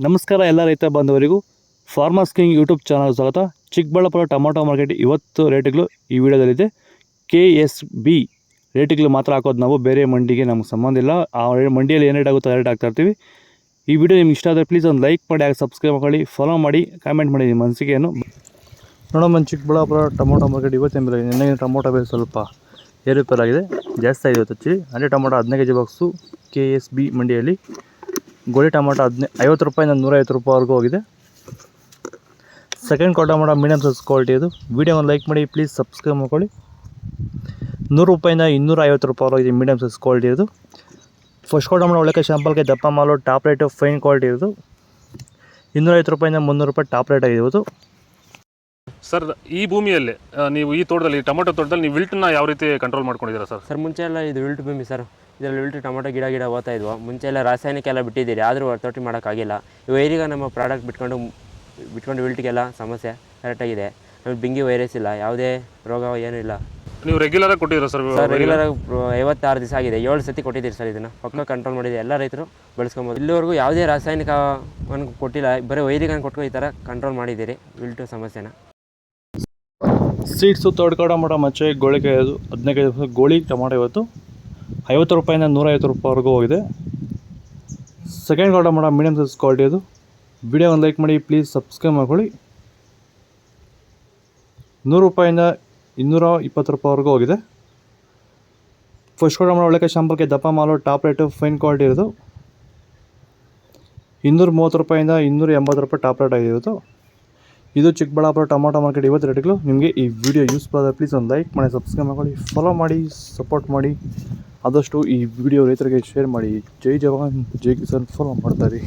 ನಮಸ್ಕಾರ ಎಲ್ಲ ರೈತ ಬಾಂಧವರಿಗೂ ಫಾರ್ಮರ್ಸ್ ಕಿಂಗ್ ಯೂಟ್ಯೂಬ್ ಚಾನಲ್ ಸ್ವಾಗತ. ಚಿಕ್ಕಬಳ್ಳಾಪುರ ಟೊಮೊಟೊ ಮಾರ್ಕೆಟ್ ಇವತ್ತು ರೇಟ್ಗಳು ಈ ವಿಡಿಯೋದಲ್ಲಿದೆ. KSB ರೇಟ್ಗಳು ಮಾತ್ರ ಹಾಕೋದು ನಾವು, ಬೇರೆ ಮಂಡಿಗೆ ನಮ್ಗೆ ಸಂಬಂಧ ಇಲ್ಲ. ಆ ಮಂಡಿಯಲ್ಲಿ ಏನು ರೇಟ್ ಆಗುತ್ತೋ ರೇಟ್ ಹಾಕ್ತಾ ಇರ್ತೀವಿ. ಈ ವಿಡಿಯೋ ನಿಮ್ಗೆ ಇಷ್ಟ ಆದರೆ ಪ್ಲೀಸ್ ಒಂದು ಲೈಕ್ ಮಾಡಿ, ಹಾಗೆ ಸಬ್ಸ್ಕ್ರೈಬ್ ಮಾಡಿ, ಫಾಲೋ ಮಾಡಿ, ಕಾಮೆಂಟ್ ಮಾಡಿ ನಿಮ್ಮ ಅನಿಸಿಕೆಯನ್ನು. ನೋಡಮ್ಮ, ಚಿಕ್ಕಬಳ್ಳಾಪುರ ಟೊಮೊಟೊ ಮಾರ್ಕೆಟ್ ಇವತ್ತಿನ ಬೆಲೆ, ನಿನ್ನೆ ಟೊಮೊಟೊ ಬೆಲೆ ಸ್ವಲ್ಪ ಏರುಪೇರಾಗಿದೆ, ಜಾಸ್ತಿ ಆಗಿದೆ ಇವತ್ತು. ಅಂದರೆ ಟೊಮೊಟೊ 15 kg ಬಾಕ್ಸು KSB ಮಂಡಿಯಲ್ಲಿ. ಗೋಳಿ ಟೊಮೊಟೊ 50 ರೂಪಾಯಿಂದ 150 ರೂಪಾಯಿವರೆಗೂ ಹೋಗಿದೆ. Second quality tomato medium size quality ಇದು. ವಿಡಿಯೋ ಒಂದು ಲೈಕ್ ಮಾಡಿ, ಪ್ಲೀಸ್ ಸಬ್ಸ್ಕ್ರೈಬ್ ಮಾಡ್ಕೊಳ್ಳಿ. 100 ರೂಪಾಯಿಂದ 250 ರೂಪಾಯಿವರೆಗಿದೆ ಮೀಡಿಯಮ್ ಸೈಜ್ ಕ್ವಾಲಿಟಿ ಇದು. ಫಸ್ಟ್ ಕ್ವಾಲಿಟಿ ಟೊಮೊಟೊ ಒಳ್ಳೆ ಶಾಂಪಲ್ಗೆ ದಪ್ಪ ಮಾಲು, ಟಾಪ್ ರೇಟು, ಫೈನ್ ಕ್ವಾಲಿಟಿ ಇದು. 250 ರೂಪಾಯಿಂದ 300 ರೂಪಾಯಿ ಟಾಪ್ ರೇಟ್ ಆಗಿದೆ ಇವತ್ತು. ಸರ್, ಈ ಭೂಮಿಯಲ್ಲಿ ನೀವು ಈ ತೋಟದಲ್ಲಿ ಟೊಮೊಟೊ ತೋಟದಲ್ಲಿ ನೀವು ವಿಲ್ಟನ್ನ ಯಾವ ರೀತಿ ಕಂಟ್ರೋಲ್ ಮಾಡ್ಕೊಂಡಿದ್ದೀರಾ ಸರ್? ಸರ್, ಮುಂಚೆ ಎಲ್ಲ ಇದು ವಿಲ್ಟ್ ಭೂಮಿ ಸರ್. ಇದರಲ್ಲಿ ವಿಲ್ಟ್ ಟೊಮೊಟೊ ಗಿಡ ಓದ್ತಾ ಇದ್ವು. ಮುಂಚೆ ಎಲ್ಲ ರಾಸಾಯನಿಕ ಎಲ್ಲ ಬಿಟ್ಟಿದ್ದೀರಿ, ಆದರೂ ತೋಟ ಮಾಡೋಕ್ಕಾಗಿಲ್ಲ. ಈಗ ನಮ್ಮ ಪ್ರಾಡಕ್ಟ್ ಬಿಟ್ಕೊಂಡು ವಿಲ್ಟ್ಗೆಲ್ಲ ಸಮಸ್ಯೆ ಕರೆಕ್ಟಾಗಿದೆ. ಆಮೇಲೆ ಬಿಂಗಿ ವೈರಸ್ ಇಲ್ಲ, ಯಾವುದೇ ರೋಗ ಏನೂ ಇಲ್ಲ. ನೀವು ರೆಗ್ಯುಲರಾಗಿ ಕೊಟ್ಟಿದ್ದೀರಾ ಸರ್? ರೆಗ್ಯುಲರಾಗಿ 56 ದಿವಸ ಆಗಿದೆ, 7 ಸತಿ ಕೊಟ್ಟಿದ್ದೀರಿ ಸರ್. ಇದನ್ನು ಪಕ್ಕ ಕಂಟ್ರೋಲ್ ಮಾಡಿದೆ, ಎಲ್ಲ ರೈತರು ಬಳಸ್ಕೊಬೋದು. ಇಲ್ಲಿವರೆಗೂ ಯಾವುದೇ ರಾಸಾಯನಿಕವನ್ನು ಕೊಟ್ಟಿಲ್ಲ, ಬರೀ ವೈರಿಗನ್ನು ಕೊಟ್ಟು ಈ ಥರ ಕಂಟ್ರೋಲ್ ಮಾಡಿದ್ದೀರಿ ವಿಲ್ಟು ಸಮಸ್ಯೆನ. ಸೀಡ್ಸು ತೋಟಕ ಟೊಮೊಟೊ ಮಚ್ಚೆ ಗೋಳಿಕಾಯಿ 15 kg ಗೋಳಿ ಟೊಮೊಟೊ ಇವತ್ತು 50 ರೂಪಾಯಿಂದ 150 ರೂಪಾಯಿವರೆಗೂ ಹೋಗಿದೆ. Second quality tomato medium size quality ಅದು. ವಿಡಿಯೋ ಒಂದು ಲೈಕ್ ಮಾಡಿ, ಪ್ಲೀಸ್ ಸಬ್ಸ್ಕ್ರೈಬ್ ಮಾಡ್ಕೊಳ್ಳಿ. 100 ರೂಪಾಯಿಂದ 220 ರೂಪಾಯಿವರೆಗೂ ಹೋಗಿದೆ. ಫಸ್ಟ್ ಕ್ವಾಲಿಟಿ ಟೊಮೊಟೊ ಒಳ್ಳೆ ಶಾಂಪಲ್ಗೆ ದಪ್ಪ ಮಾಲು, ಟಾಪ್ ರೇಟು, ಫೈನ್ ಕ್ವಾಲಿಟಿ ಇರೋದು. 230 ರೂಪಾಯಿಂದ 280 ರೂಪಾಯಿ ಟಾಪ್ ರೇಟ್ ಆಗಿದೆ ಇವತ್ತು. ಇದು ಚಿಕ್ಕಬಳ್ಳಾಪುರ ಟೊಮೊಟೊ ಮಾರ್ಕೆಟ್ ಇವತ್ತು ರೇಟ್ಗಳು. ನಿಮಗೆ ಈ ವಿಡಿಯೋ ಯೂಸ್ಫುಲ್ ಆದರೆ ಪ್ಲೀಸ್ ಒಂದು ಲೈಕ್ ಮಾಡಿ, ಸಬ್ಸ್ಕ್ರೈಬ್ ಮಾಡ್ಕೊಳ್ಳಿ, ಫಾಲೋ ಮಾಡಿ, ಸಪೋರ್ಟ್ ಮಾಡಿ. ಆದಷ್ಟು ಈ ವಿಡಿಯೋ ರೈತರಿಗೆ ಶೇರ್ ಮಾಡಿ. ಜೈ ಜವಾನ್ ಜೈ ಕಿಸಾನ್ ಫಾಲೋ ಮಾಡ್ತಾರೆ.